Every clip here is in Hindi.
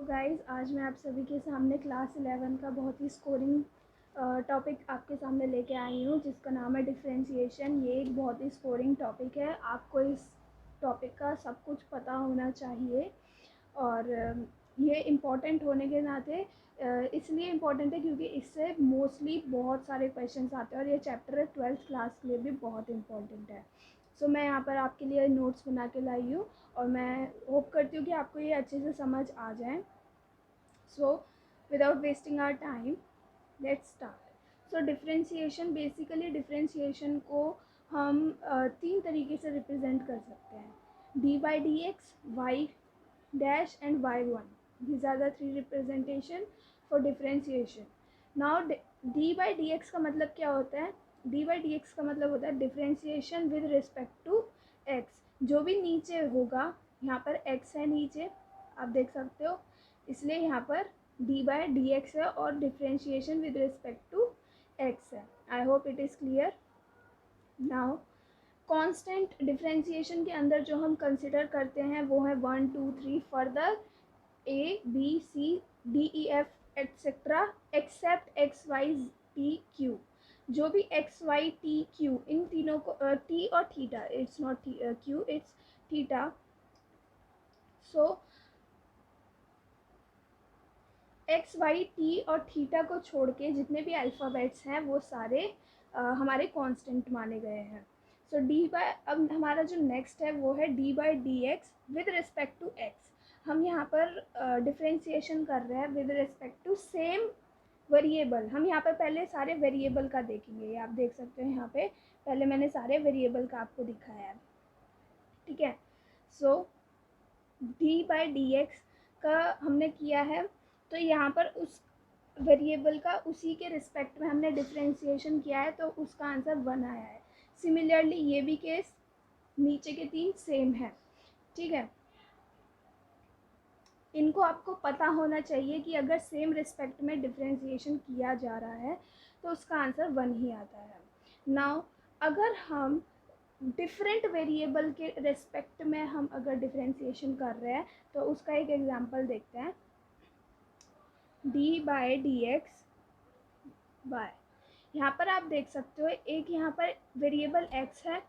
तो गाइज़ आज मैं आप सभी के सामने क्लास 11 का बहुत ही स्कोरिंग टॉपिक आपके सामने लेके आई हूँ, जिसका नाम है डिफ़रेंशिएशन। ये एक बहुत ही स्कोरिंग टॉपिक है। आपको इस टॉपिक का सब कुछ पता होना चाहिए और ये इम्पॉर्टेंट होने के नाते इसलिए इम्पॉर्टेंट है क्योंकि इससे मोस्टली बहुत सारे क्वेश्चंस आते हैं और ये चैप्टर 12th क्लास के लिए भी बहुत इम्पॉर्टेंट है। सो मैं यहाँ पर आपके लिए नोट्स बना के लाई हूँ और मैं होप करती हूँ कि आपको ये अच्छे से समझ आ जाए। So without wasting our time let's start. So differentiation, basically differentiation को हम तीन तरीके से रिप्रेजेंट कर सकते हैं, d by d x, y dash and y one. these are the three representation for differentiation. now d by dx का मतलब क्या होता है? d by dx का मतलब होता है differentiation with respect to x। जो भी नीचे होगा, यहाँ पर x है नीचे, आप देख सकते हो, इसलिए यहाँ पर d by dx है और differentiation with respect to x है। I hope it is clear. Now constant differentiation के अंदर जो हम कंसिडर करते हैं वो है 1 2 3 further A, B, C, D, E, F, etc. Except X, Y, T, Q। जो भी X, Y, T, Q इन तीनों को T और theta, it's not Q, it's theta. So X, Y, T और थीटा को छोड़ के जितने भी अल्फ़ाबेट्स हैं वो सारे हमारे कांस्टेंट माने गए हैं। सो डी बाय, अब हमारा जो नेक्स्ट है वो है d by d x with respect to x. हम यहाँ पर डिफरेंशिएशन कर रहे हैं with respect to same variable. हम यहाँ पर पहले सारे वेरिएबल का देखेंगे, ये आप देख सकते हो यहाँ पे पहले मैंने सारे वेरिएबल का आपको दिखाया है, ठीक है। So D by d x का हमने किया है, तो यहाँ पर उस वेरिएबल का उसी के रिस्पेक्ट में हमने डिफरेंशिएशन किया है, तो उसका आंसर 1 आया है। सिमिलरली ये भी केस, नीचे के तीन सेम है, ठीक है। इनको आपको पता होना चाहिए कि अगर सेम रिस्पेक्ट में डिफरेंशिएशन किया जा रहा है तो उसका आंसर 1 ही आता है। नाउ अगर हम डिफरेंट वेरिएबल के रिस्पेक्ट में हम अगर डिफरेंशिएशन कर रहे हैं तो उसका एक एग्जांपल देखते हैं। D by d x by, यहाँ पर आप देख सकते हो एक यहाँ पर वेरिएबल x है,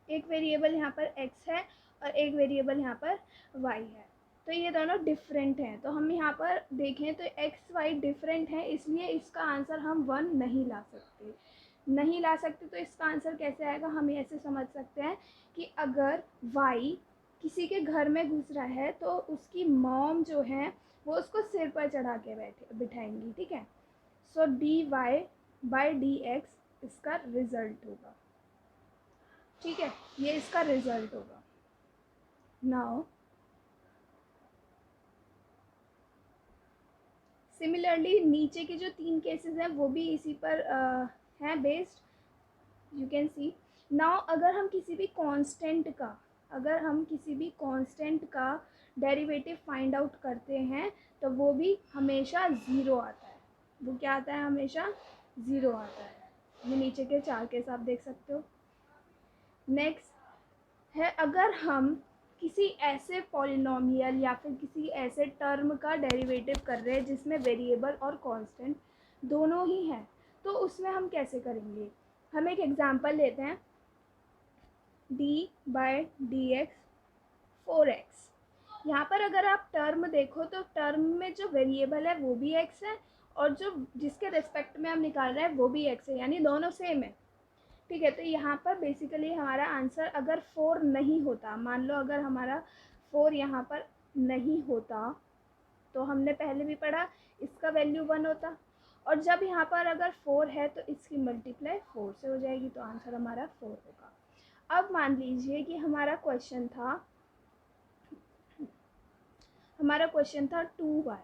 एक वेरिएबल यहाँ पर x है और एक वेरिएबल यहाँ पर y है। तो ये दोनों डिफरेंट हैं, तो हम यहाँ पर देखें तो x y डिफरेंट है, इसलिए इसका आंसर हम 1 नहीं ला सकते। तो इसका आंसर कैसे आएगा? हम ऐसे समझ सकते हैं कि अगर y किसी के घर में घुस रहा है तो उसकी मॉम जो है वो उसको सिर पर चढ़ा के बिठाएंगी, ठीक है। So d y by d x इसका रिजल्ट होगा, ठीक है, ये इसका रिजल्ट होगा। नाउ सिमिलरली नीचे के जो तीन केसेस हैं वो भी इसी पर हैं based, you can see. Now अगर हम किसी भी कांस्टेंट का डेरिवेटिव फाइंड आउट करते हैं तो वो भी हमेशा ज़ीरो आता है। वो क्या आता है? हमेशा ज़ीरो आता है। ये नीचे के चार केस आप देख सकते हो। नेक्स्ट है, अगर हम किसी ऐसे पॉलिनोमियल या फिर किसी ऐसे टर्म का डेरिवेटिव कर रहे हैं जिसमें वेरिएबल और कांस्टेंट दोनों ही हैं, तो उसमें हम कैसे करेंगे? हम एक एग्जांपल लेते हैं, d by d x 4x। यहाँ पर अगर आप टर्म देखो तो टर्म में जो वेरिएबल है वो भी x है और जो जिसके रिस्पेक्ट में हम निकाल रहे हैं वो भी x है, यानी दोनों सेम है, ठीक है। तो यहाँ पर बेसिकली हमारा आंसर अगर 4 नहीं होता, मान लो अगर हमारा 4 यहाँ पर नहीं होता तो हमने पहले भी पढ़ा इसका वैल्यू 1 होता, और जब यहाँ पर अगर 4 है तो इसकी मल्टीप्लाई 4 से हो जाएगी, तो आंसर हमारा 4 होगा। अब मान लीजिए कि हमारा क्वेश्चन था 2y,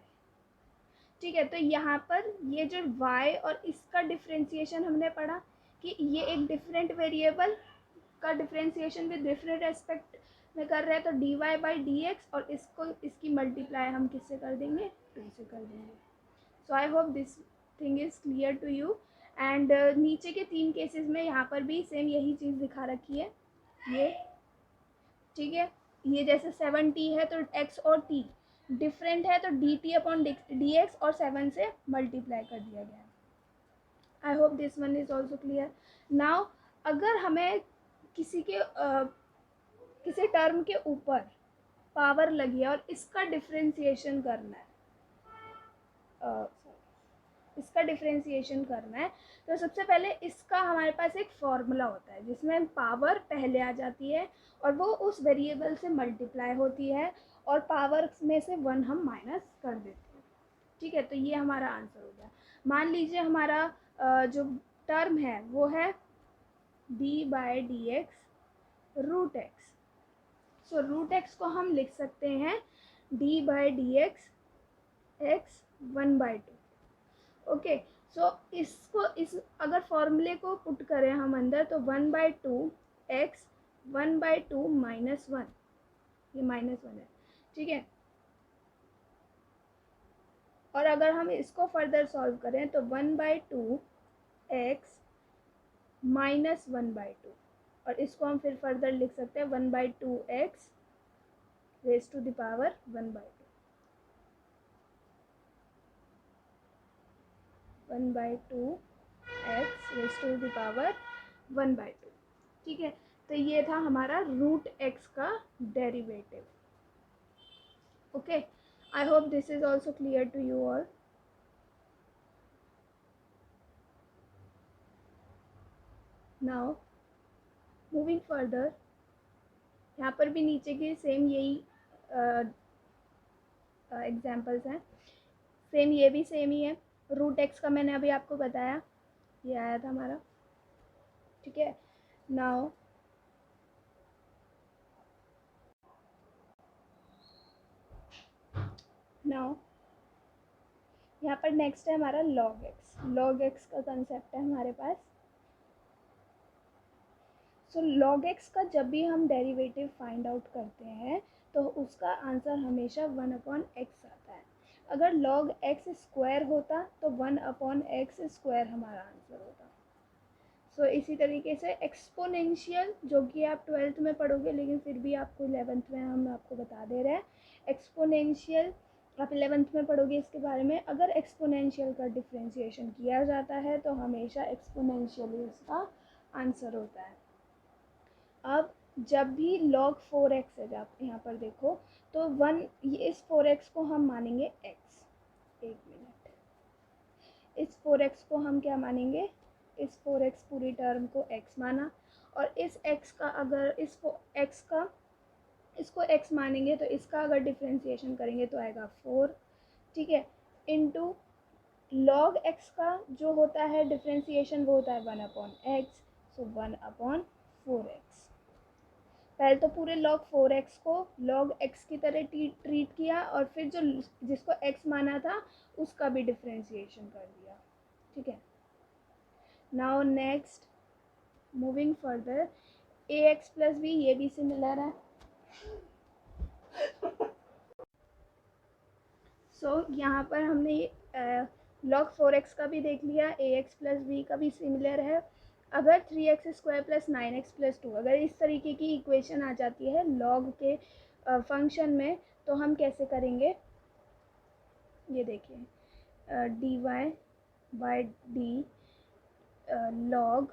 ठीक है। तो यहाँ पर ये जो y और इसका डिफरेंशिएशन हमने पढ़ा कि ये एक डिफरेंट वेरिएबल का डिफरेंशिएशन विद डिफरेंट एस्पेक्ट में कर रहे हैं, तो d y by d x और इसकी मल्टीप्लाई हम किससे कर देंगे? 2 से कर देंगे। So I hope this thing is clear to you. And नीचे के तीन केसेस में यहाँ पर भी सेम यही चीज़ दिखा रखी है ये, ठीक है। ये जैसे 7t है तो x और t डिफरेंट है तो dt अपॉन dx और 7 से मल्टीप्लाई कर दिया गया है। I hope this one is also clear. Now अगर हमें किसी टर्म के ऊपर पावर लगी है और इसका डिफ्रेंसिएशन करना है, इसका डिफ्रेंसिएशन करना है तो सबसे पहले इसका हमारे पास एक फॉर्मूला होता है जिसमें पावर पहले आ जाती है और वो उस वेरिएबल से मल्टीप्लाई होती है और पावर में से 1 हम माइनस कर देते हैं। ठीक है, तो ये हमारा आंसर हो गया। मान लीजिए हमारा जो टर्म है वो है d/dx root x. So root x को हम लिख सकते हैं d/dx x 1/2। ओके, सो इसको अगर फॉर्मूले को पुट करें हम अंदर तो 1/2 x 1/2 माइनस 1, ये -1 है। ठीक है, और अगर हम इसको फर्दर सॉल्व करें तो 1/2 x माइनस 1/2, और इसको हम फिर फर्दर लिख सकते हैं 1/2 x raise to the power 1/2, 1/2 x raise to the power 1/2। ठीक है, तो ये था हमारा रूट x का derivative. Okay, I hope this is also clear to you all. Now moving further, यहाँ पर भी नीचे की सेम यही एग्जाम्पल्स हैं, सेम ये भी सेम ही है। रूट एक्स का मैंने अभी आपको बताया, ये आया था हमारा। ठीक है, नाउ यहाँ पर नेक्स्ट है हमारा लॉग एक्स। लॉग एक्स का कंसेप्ट है हमारे पास। सो लॉग एक्स का जब भी हम डेरिवेटिव फाइंड आउट करते हैं तो उसका आंसर हमेशा 1/x आता है। अगर लॉग एक्स स्क्वायर होता तो 1/x स्क्वायर हमारा आंसर होता। सो इसी तरीके से एक्सपोनेंशियल, जो कि आप 12th में पढ़ोगे लेकिन फिर भी आपको 11th में हम आपको बता दे रहे हैं, एक्सपोनेंशियल आप 11th में पढ़ोगे इसके बारे में। अगर एक्सपोनेंशियल का डिफ्रेंशिएशन किया जाता है तो हमेशा एक्सपोनेंशियली उसका आंसर होता है। अब जब भी log 4x है, जब यहाँ पर देखो तो 1, ये इस 4x को हम मानेंगे x। एक मिनट, इस 4x को हम क्या मानेंगे, इस 4x पूरी टर्म को x माना, और इस x का अगर इसको x मानेंगे तो इसका अगर डिफ्रेंशिएशन करेंगे तो आएगा 4। ठीक है, इनटू log x का जो होता है डिफ्रेंशिएशन वो होता है 1/x, सो 1/4x। पहले तो पूरे log 4x को log x की तरह ट्रीट किया और फिर जो जिसको x माना था उसका भी डिफ्रेंशिएशन कर दिया। ठीक है, now next moving further, ax plus b, ये भी सिमिलर है। सो यहाँ पर हमने log 4x का भी देख लिया, ax प्लस b का भी सिमिलर है। अगर 3x² प्लस 9x+ 2 अगर इस तरीके की इक्वेशन आ जाती है लॉग के फंक्शन में तो हम कैसे करेंगे, ये देखिए dy/d log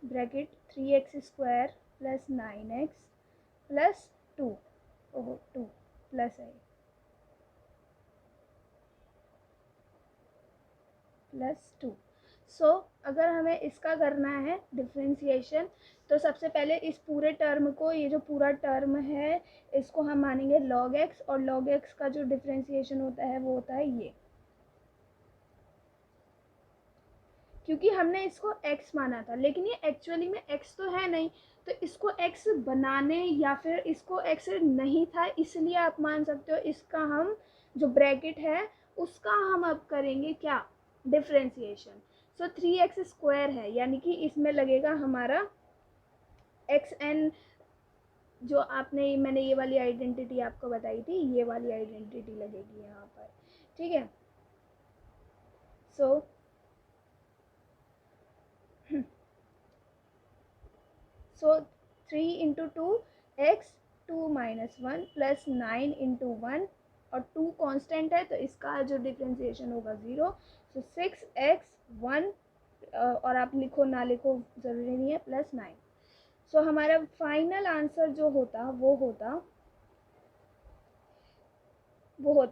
bracket 3x² plus 9x plus 2, ओहो 2 प्लस है प्लस 2। सो अगर हमें इसका करना है डिफ्रेंशिएशन तो सबसे पहले इस पूरे टर्म को, ये जो पूरा टर्म है इसको हम मानेंगे log x, और log x का जो डिफ्रेंशिएशन होता है वो होता है ये, क्योंकि हमने इसको x माना था लेकिन ये एक्चुअली में x तो है नहीं, तो इसको x बनाने या फिर इसको x नहीं था इसलिए आप मान सकते हो इसका हम जो ब्रैकेट है उसका हम अब करेंगे क्या, डिफ्रेंशिएशन। सो 3x² है यानी कि इसमें लगेगा हमारा xn, जो मैंने ये वाली आइडेंटिटी आपको बताई थी, ये वाली आइडेंटिटी लगेगी यहाँ पर। ठीक है, सो 3 × 2 एक्स 2 - 1 + 9 × 1 और 2 कांस्टेंट है तो इसका जो डिफ्रेंसिएशन होगा 0। सो 6x 1 और आप लिखो ना लिखो ज़रूरी नहीं है +9। सो हमारा फाइनल आंसर जो होता वो होता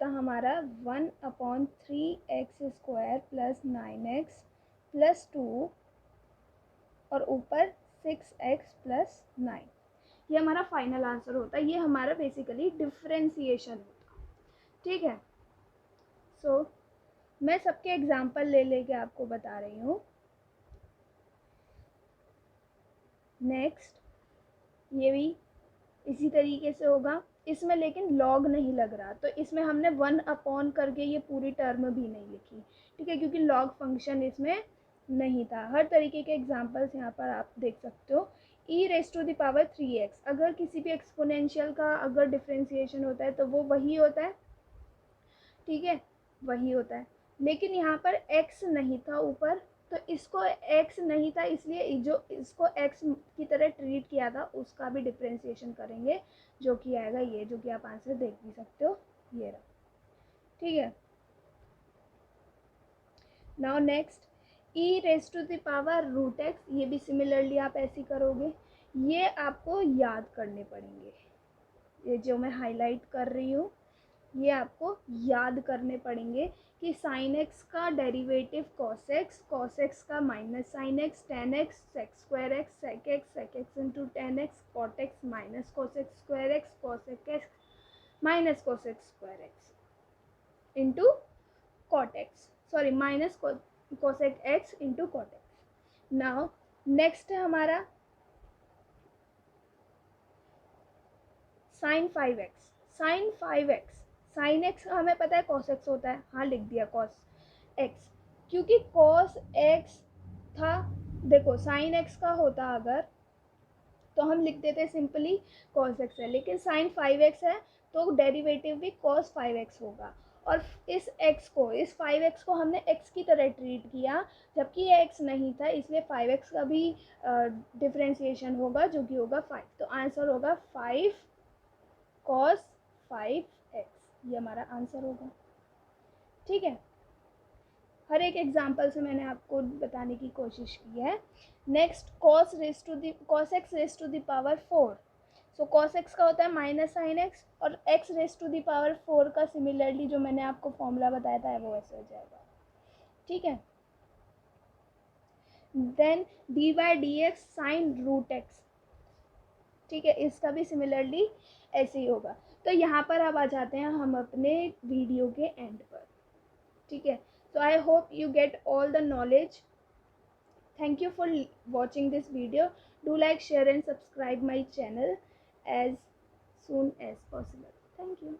हमारा 1/3x² + 9x + 2 और ऊपर 6x + 9। ये हमारा फाइनल आंसर होता है। ये हमारा बेसिकली डिफ्रेंसिएशन होता, ठीक है। सो मैं सबके एग्जांपल ले लेके आपको बता रही हूँ। नेक्स्ट ये भी इसी तरीके से होगा, इसमें लेकिन लॉग नहीं लग रहा, तो इसमें हमने 1 करके ये पूरी टर्म भी नहीं लिखी, ठीक है, क्योंकि लॉग फंक्शन इसमें नहीं था। हर तरीके के एग्जांपल्स यहाँ पर आप देख सकते हो। e⁻3x अगर किसी भी एक्सपोनेंशियल का अगर डिफ्रेंसिएशन होता है तो वो वही होता है, ठीक है, वही होता है। लेकिन यहाँ पर x नहीं था ऊपर, तो इसको x नहीं था इसलिए जो इसको x की तरह ट्रीट किया था उसका भी डिफ्रेंसिएशन करेंगे, जो कि आएगा ये, जो कि आप आंसर देख भी सकते हो, ये रहा, ठीक है। नाउ नेक्स्ट e⁻√x, ये भी सिमिलरली आप ऐसे करोगे। ये आपको याद करने पड़ेंगे, ये जो मैं हाईलाइट कर रही हूँ ये आपको याद करने पड़ेंगे कि sin x का डेरिवेटिव cos x का minus sin x, tan x sec² x, sec x into tan x, cot x minus cos x² x, cos x minus cos x² x into cot x, sorry minus cosec x into cot x। Now next है हमारा sin 5x। sin x हमें पता है cos x होता है, हाँ लिख दिया cos x, क्योंकि cos x था, देखो sin x का होता अगर तो हम लिख देते सिंपली cos x है, लेकिन sin 5x है तो डेरिवेटिव भी cos 5x होगा। और इस x को, इस 5x को हमने x की तरह ट्रीट किया, जबकि ये x नहीं था, इसलिए 5x का भी डिफ्रेंसिएशन होगा, जो कि होगा 5। तो आंसर होगा 5 cos 5x, ये हमारा आंसर होगा, ठीक है। हर एक एग्जाम्पल से मैंने आपको बताने की कोशिश की है। Next cos x raise to the power 4। सो cos x का होता है माइनस साइन x, और x raise to the power 4 का सिमिलरली जो मैंने आपको फॉर्मूला बताया था वो ऐसे हो जाएगा, ठीक है। देन dy/dx sin√x, ठीक है, इसका भी सिमिलरली ऐसे ही होगा। तो यहाँ पर अब आ जाते हैं हम अपने वीडियो के एंड पर, ठीक है। So I hope you get all the knowledge. Thank you for watching this video. Do like, share and subscribe my channel as soon as possible. Thank you.